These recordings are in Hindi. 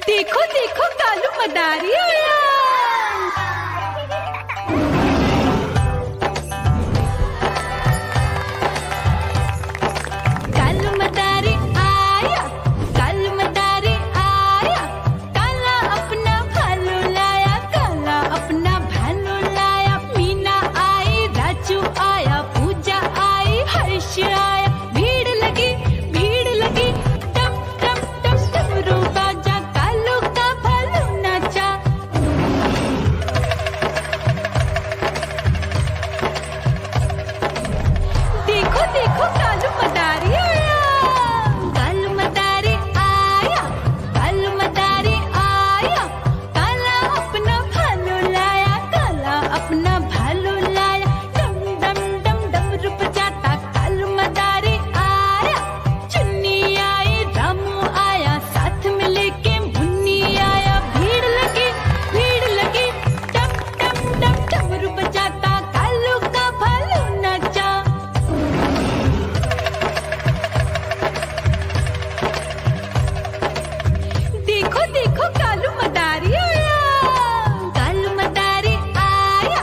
देखो देखो कालू मदारी आया। कालू मदारी आया, कालू मदारी आया, काला अपना भालू लाया, काला अपना भालू लाया। मीना आई, राजू आया, पूजा आई, हर्ष आया। भीड़ लगी टम टम टम डमरू बाजा, कालू का भालू नाचा। देखो देखो कालू मदारी आया, कालू मदारी आया, कालू मदारी आया, काला अपना भालू लाया, काला अपना भालू लाया। डम डम डम डमरू बजाता कालू मदारी आया। चुन्नी आई, रामू आया, साथ में लेके मुन्नी आया। भीड़ लगी टम टम टम डमरू बजाता कालू का भालू नाचा। देखो देखो कालू मदारी आया, कालू मदारी आया,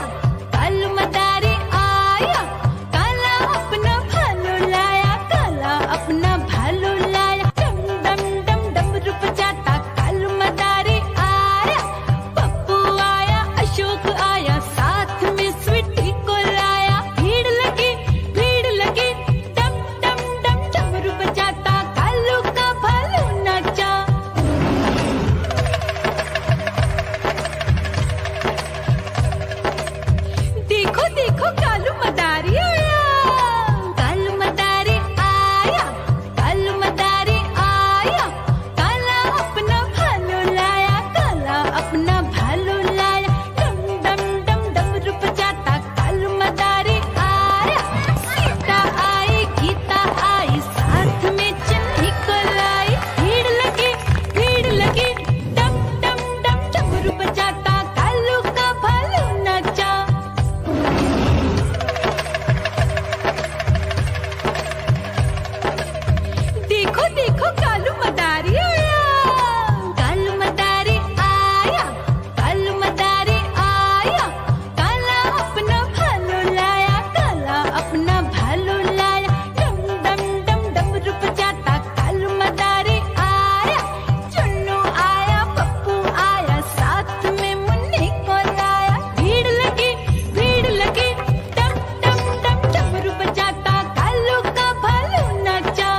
कालू मदारी आया, काला अपना भालू लाया, काला अपना भालू लाया। डम डम डम डमरू बजाता कालू मदारी आया। पप्पू आया, अशोक आया, साथ में स्वीटी को लाया। भीड़ लगी टम टम टम डमरू बजाता कालू का भालू नाचा। देखो देखो कालू मदारी आया, कालू मदारी आया, कालू मदारी आया, काला अपना भालू लाया, काला अपना भालू लाया। डम डम डम डमरू बजाता कालू मदारी आया। सीता आई, गीता आई, साथ में चन्नी को लाई। भीड़ लगी टम टम टम डमरू बजाता कालू का भालू नाचा। देखो देखो कालू मदारी आया, कालू मदारी आया, कालू मदारी आया, काला अपना भालू लाया, काला अपना भालू लाया। डम डम डम डमरू बजाता कालू मदारी आया। चुन्नू आया, पप्पू आया, साथ में मुन्नी को लाया। भीड़ लगी टम टम टम डमरू बजाता कालू का भालू नाचा।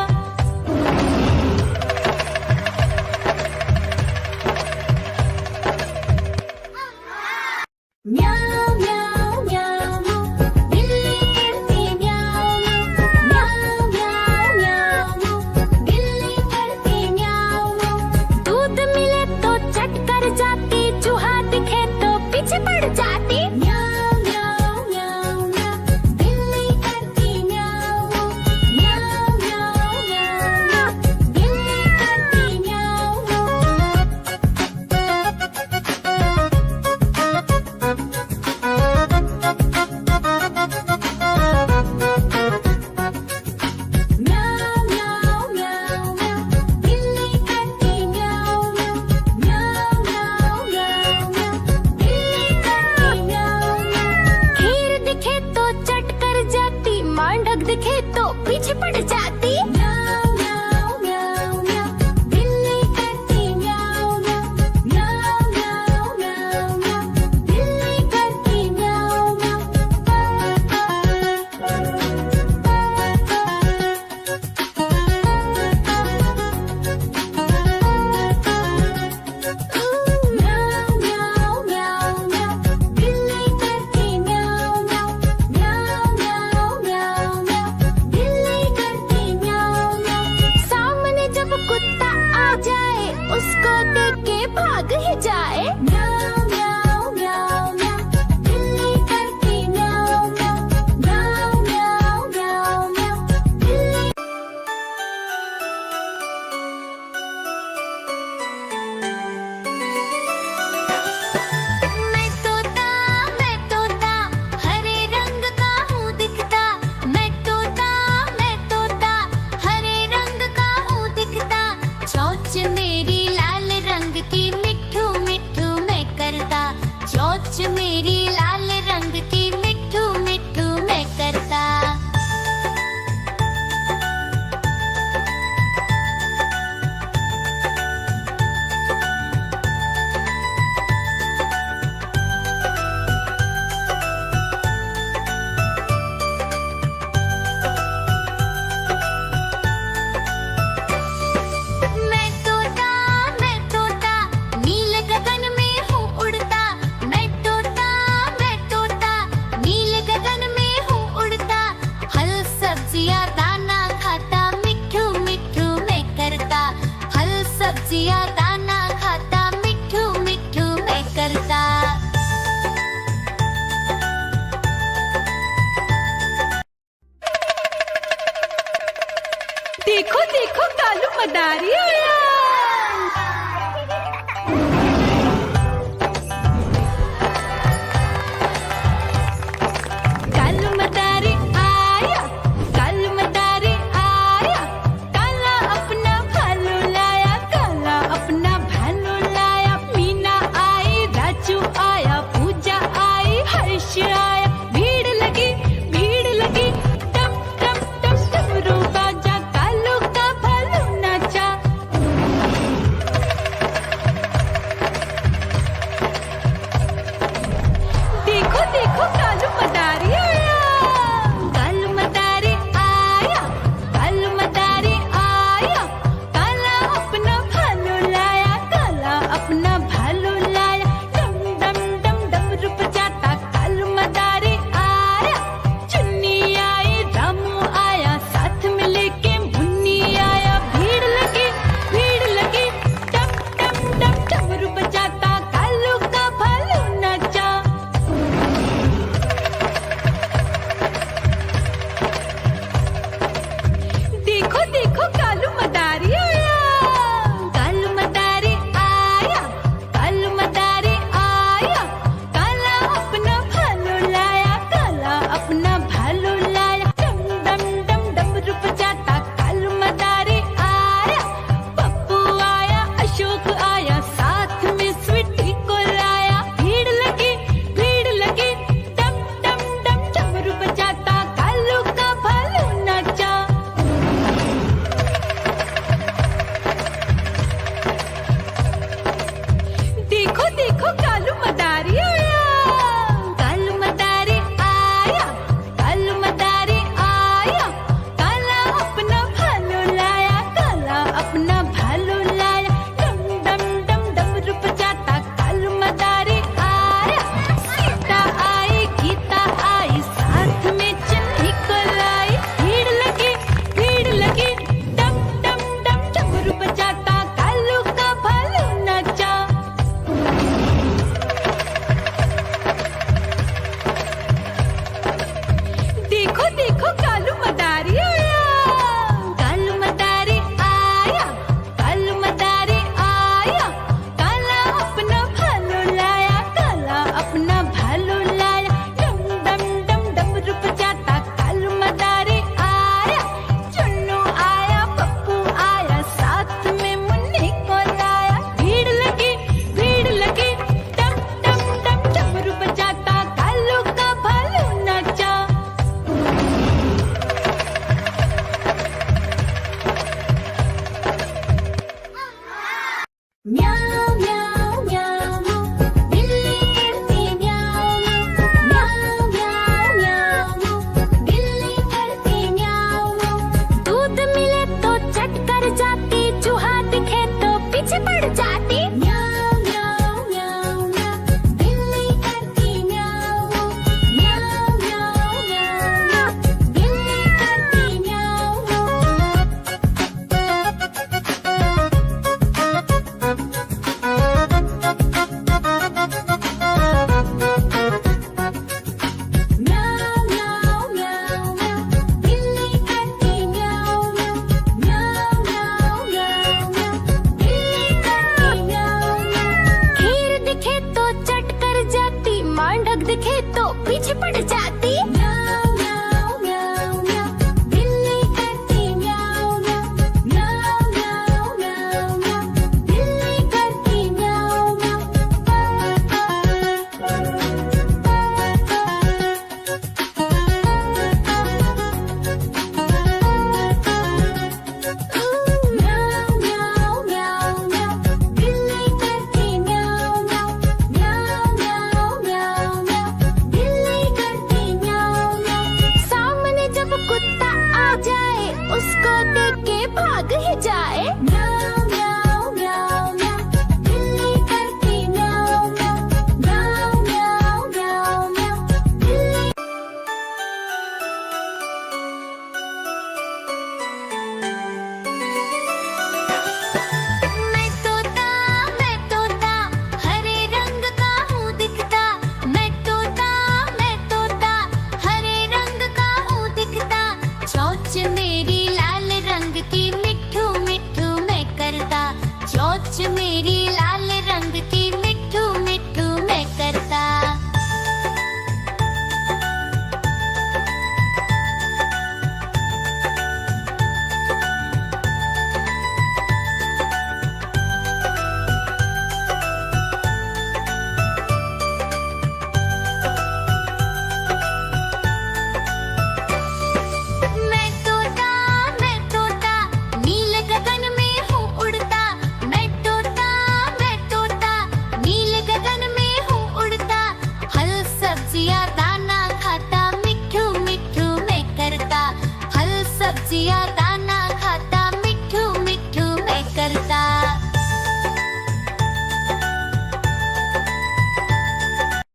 मदारी